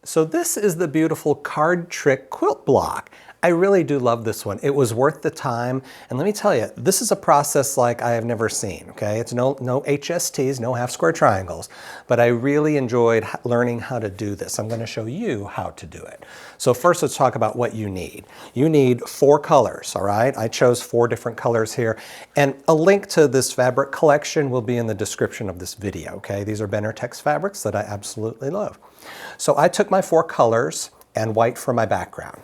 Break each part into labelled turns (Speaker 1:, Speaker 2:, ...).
Speaker 1: So this is the beautiful card trick quilt block. I really do love this one. It was worth the time. And let me tell you, this is a process like I have never seen, okay? It's no HSTs, no half square triangles, but I really enjoyed learning how to do this. I'm gonna show you how to do it. So first let's talk about what you need. You need 4 colors, all right? I chose 4 different colors here. And a link to this fabric collection will be in the description of this video, okay? These are Benartex fabrics that I absolutely love. So I took my 4 colors and white for my background.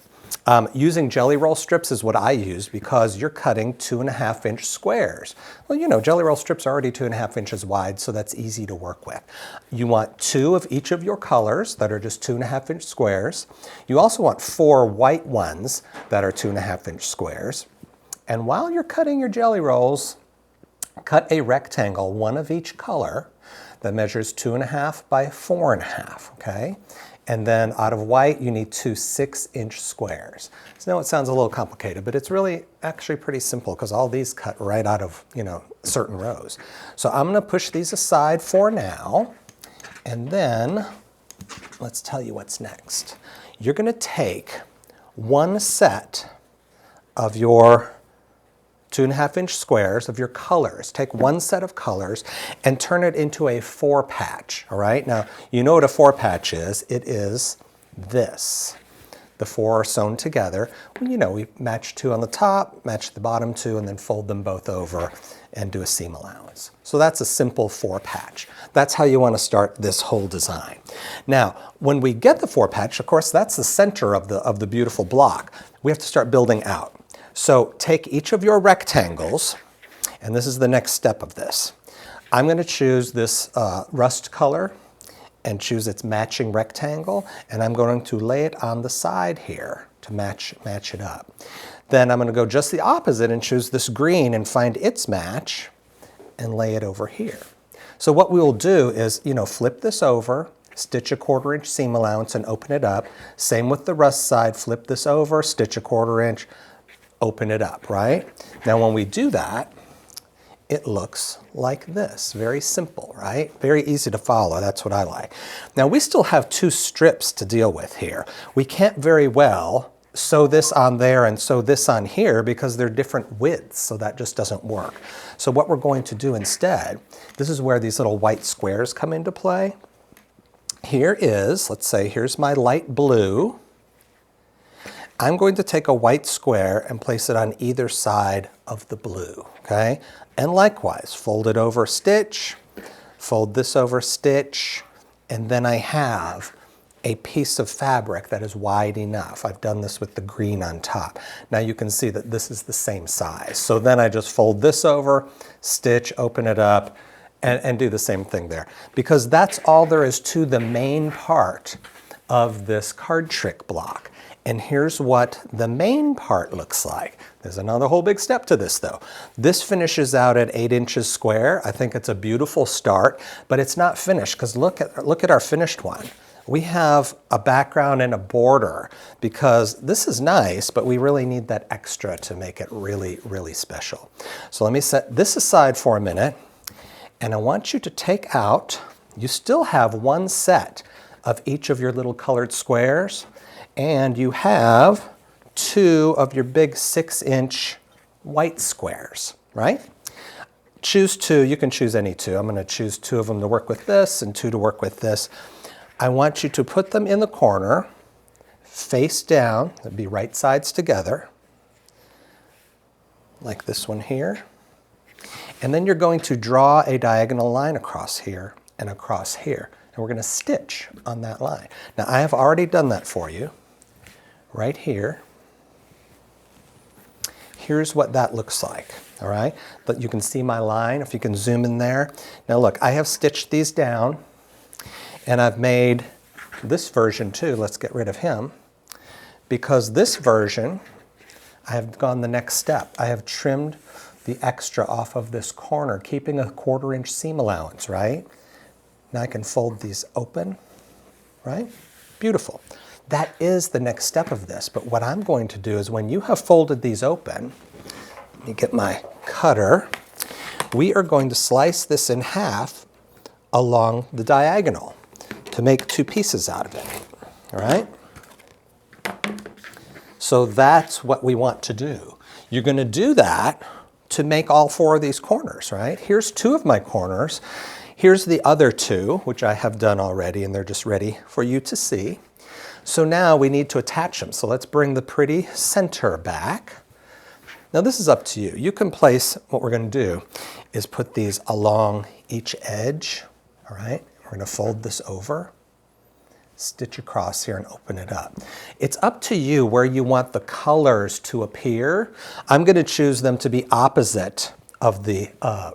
Speaker 1: Using jelly roll strips is what I use because you're cutting 2.5-inch squares. Well, you know, jelly roll strips are already 2.5 inches wide, so that's easy to work with. You want 2 of each of your colors that are just 2.5-inch squares. You also want 4 white ones that are 2.5-inch squares. And while you're cutting your jelly rolls, cut a rectangle, 1 of each color, that measures 2.5 by 4.5, okay? And then out of white, you need 2 6-inch squares. So now it sounds a little complicated, but it's really actually pretty simple because all these cut right out of, you know, certain rows. So I'm gonna push these aside for now, and then let's tell you what's next. You're gonna take 1 set of your 2.5-inch squares of your colors. Take 1 set of colors and turn it into a 4-patch, all right? Now, you know what a 4-patch is. It is this. The 4 are sewn together. Well, you know, we match 2 on the top, match the bottom 2, and then fold them both over and do a seam allowance. So that's a simple 4-patch. That's how you want to start this whole design. Now, when we get the 4-patch, of course, that's the center of the beautiful block. We have to start building out. So take each of your rectangles, and this is the next step of this. I'm going to choose this rust color and choose its matching rectangle, and I'm going to lay it on the side here to match it up. Then I'm going to go just the opposite and choose this green and find its match and lay it over here. So what we will do is, you know, flip this over, stitch a 1/4-inch seam allowance and open it up. Same with the rust side, flip this over, stitch a 1/4-inch, open it up, right? Now when we do that, it looks like this. Very simple, right? Very easy to follow. That's what I like. Now we still have 2 strips to deal with here. We can't very well sew this on there and sew this on here because they're different widths, so that just doesn't work. So what we're going to do instead, this is where these little white squares come into play. Here is, let's say, here's my light blue. I'm going to take a white square and place it on either side of the blue, okay? And likewise, fold it over, stitch, fold this over, stitch, and then I have a piece of fabric that is wide enough. I've done this with the green on top. Now you can see that this is the same size. So then I just fold this over, stitch, open it up, and do the same thing there. Because that's all there is to the main part of this card trick block. And here's what the main part looks like. There's another whole big step to this though. This finishes out at 8 inches square. I think it's a beautiful start, but it's not finished because look at our finished one. We have a background and a border because this is nice, but we really need that extra to make it really, really special. So let me set this aside for a minute, and I want you to take out, you still have 1 set of each of your little colored squares, and you have 2 of your big 6-inch white squares, right? Choose 2, you can choose any 2. I'm gonna choose 2 of them to work with this and 2 to work with this. I want you to put them in the corner, face down, that'd be right sides together, like this one here. And then you're going to draw a diagonal line across here and across here. And we're gonna stitch on that line. Now I have already done that for you. Right here. Here's what that looks like, all right? But you can see my line, if you can zoom in there. Now look, I have stitched these down, and I've made this version too. Let's get rid of him. Because this version, I have gone the next step. I have trimmed the extra off of this corner, keeping a 1/4-inch seam allowance, right? Now I can fold these open, right? Beautiful. That is the next step of this, but what I'm going to do is when you have folded these open, let me get my cutter, we are going to slice this in half along the diagonal to make 2 pieces out of it, all right? So that's what we want to do. You're going to do that to make all 4 of these corners, right? Here's 2 of my corners. Here's the other 2, which I have done already, and they're just ready for you to see. So now we need to attach them. So let's bring the pretty center back. Now this is up to you. You can place, what we're going to do is put these along each edge, all right? We're going to fold this over, stitch across here and open it up. It's up to you where you want the colors to appear. I'm going to choose them to be opposite of the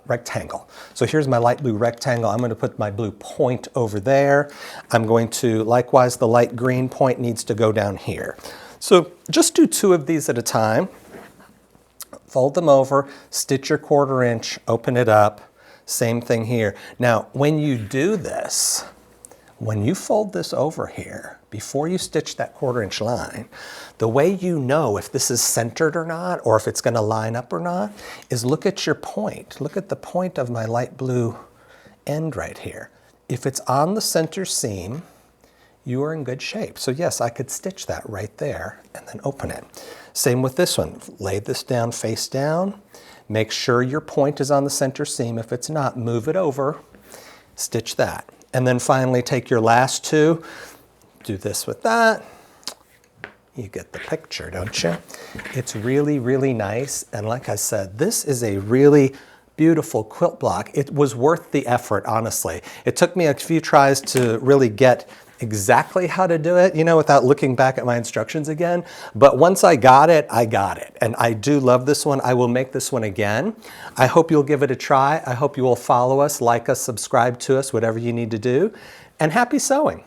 Speaker 1: rectangle. So here's my light blue rectangle. I'm going to put my blue point over there. I'm going to, likewise, the light green point needs to go down here. So just do 2 of these at a time. Fold them over, stitch your 1/4 inch, open it up. Same thing here. Now, when you do this, when you fold this over here, before you stitch that 1/4 inch line, the way you know if this is centered or not, or if it's going to line up or not, is look at your point. Look at the point of my light blue end right here. If it's on the center seam, you are in good shape. So yes, I could stitch that right there and then open it. Same with this one. Lay this down face down. Make sure your point is on the center seam. If it's not, move it over, stitch that. And then finally take your last 2, do this with that. You get the picture, don't you? It's really, really nice. And like I said, this is a really beautiful quilt block. It was worth the effort, honestly. It took me a few tries to really get exactly how to do it, you know, without looking back at my instructions again. But once I got it, I got it. And I do love this one. I will make this one again. I hope you'll give it a try. I hope you will follow us, like us, subscribe to us, whatever you need to do. And happy sewing.